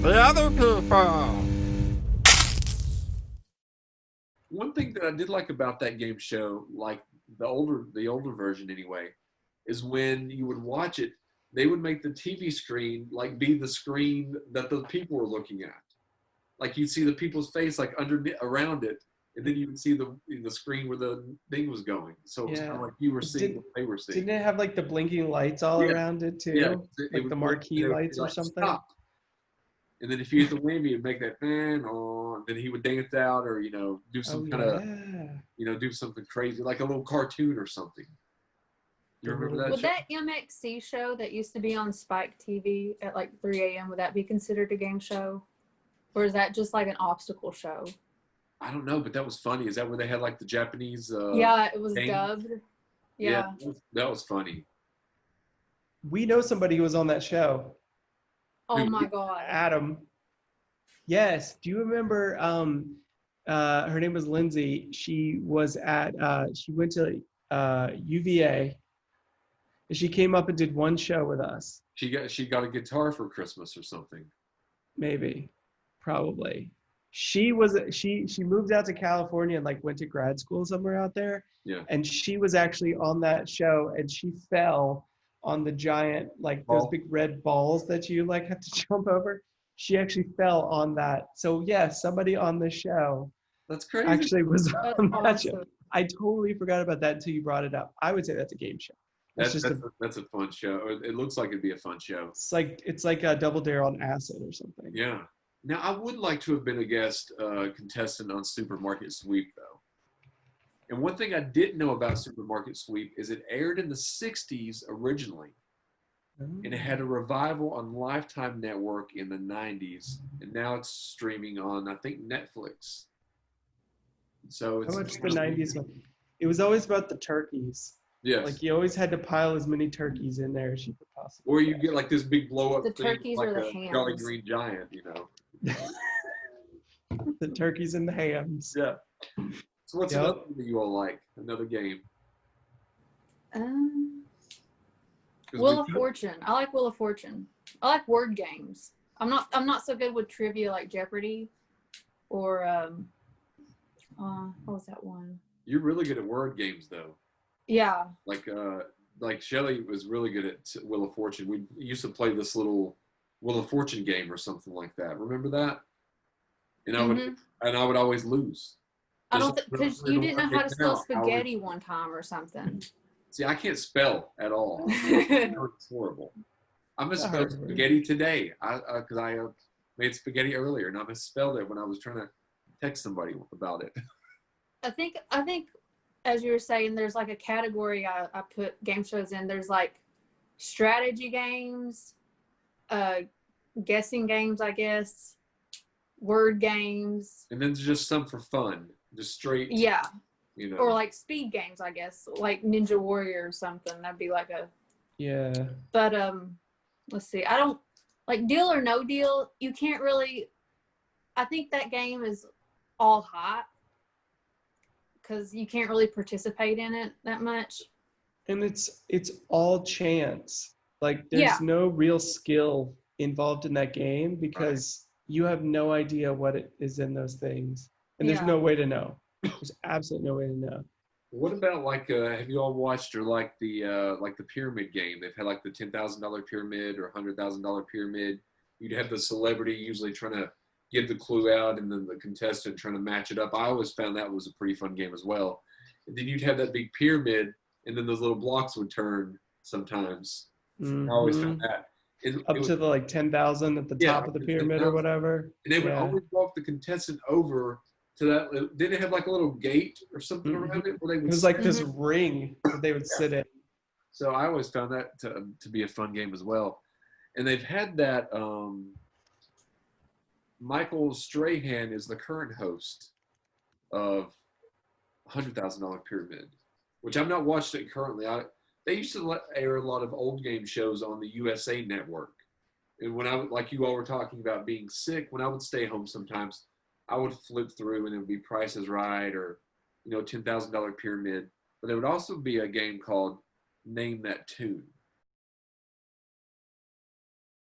The other people. One thing that I did like about that game show, like the older version anyway, is when you would watch it, they would make the TV screen like be the screen that the people were looking at. Like you'd see the people's face like under around it, and then you would see the screen where the thing was going. So it was kind Yeah. of like you were seeing what they were seeing. Didn't it have like the blinking lights all Yeah. around it too? Yeah, Like the marquee lights or like, something? Stop. And then if you hit the whammy, it'd make that man on. Then he would dance out, or do some kind of do something crazy, like a little cartoon or something. You remember that? Would show? that MXC show that used to be on Spike TV at like 3 a.m. would that be considered a game show, or is that just like an obstacle show? I don't know, but that was funny. Is that where they had like the Japanese? Yeah, it was game? dubbed. Yeah. That was funny. We know somebody who was on that show. Oh my God. Adam. Yes. Do you remember? Her name was Lindsay. She was at. She went to UVA. And she came up and did one show with us. She got a guitar for Christmas or something. Maybe, probably. She moved out to California and like went to grad school somewhere out there. Yeah. And she was actually on that show, and she fell on the giant, like those big red balls that you like have to jump over. She actually fell on that. So yeah, somebody on the show That's crazy. actually was That's on that show. awesome. I totally forgot about that until you brought it up. I would say that's a game show. That's a fun show. It looks like it'd be a fun show. It's like a Double Dare on acid or something. Yeah. Now I would like to have been a guest contestant on Supermarket Sweep though. And one thing I didn't know about Supermarket Sweep is it aired in the 60s originally. And it had a revival on Lifetime Network in the 90s. And now it's streaming on, I think, Netflix. So it's How much the 90s one? It was always about the turkeys. Yes. Like you always had to pile as many turkeys in there as you could possibly. Or you get like this big blow up The thing turkeys like or the a hams? Jolly Green Giant, The turkeys and the hams. Yeah. So what's another thing that you all like? Another game? Wheel of Fortune. I like Wheel of Fortune. I like word games. I'm not so good with trivia like Jeopardy or what was that one? You're really good at word games though. Yeah. Like Shelly was really good at Wheel of Fortune. We used to play this little Wheel of Fortune game or something like that. Remember that? And I would always lose. I don't because you didn't know how to spell spaghetti one time or something. See, I can't spell at all. It's horrible. I misspelled spaghetti today because I made spaghetti earlier, and I misspelled it when I was trying to text somebody about it. I think as you were saying, there's like a category I put game shows in. There's like strategy games, guessing games, I guess, word games. And then just some for fun, just straight. Yeah. Or like speed games, I guess, like Ninja Warrior or something. That'd be like a. Yeah. But let's see. I don't like Deal or No Deal. You can't really. I think that game is all hot because you can't really participate in it that much. And it's all chance. Like there's no real skill involved in that game because you have no idea what it is in those things, and there's no way to know. There's absolutely no way to know. What about like have you all watched or like the pyramid game? They've had like the $10,000 pyramid or $100,000 pyramid. You'd have the celebrity usually trying to give the clue out, and then the contestant trying to match it up. I always found that was a pretty fun game as well. And then you'd have that big pyramid, and then those little blocks would turn sometimes. I always found that. Up to the like 10,000 at the top of the pyramid or whatever. And they would always walk the contestant over to that. Did it have like a little gate or something around it? Where they would it was like this ring that they would sit in. So I always found that to be a fun game as well. And they've had that. Michael Strahan is the current host of $100,000 Pyramid, which I've not watched it currently. They used to air a lot of old game shows on the USA Network. And when like you all were talking about being sick, when I would stay home sometimes, I would flip through and it would be Price is Right or, $10,000 Pyramid. But there would also be a game called Name That Tune.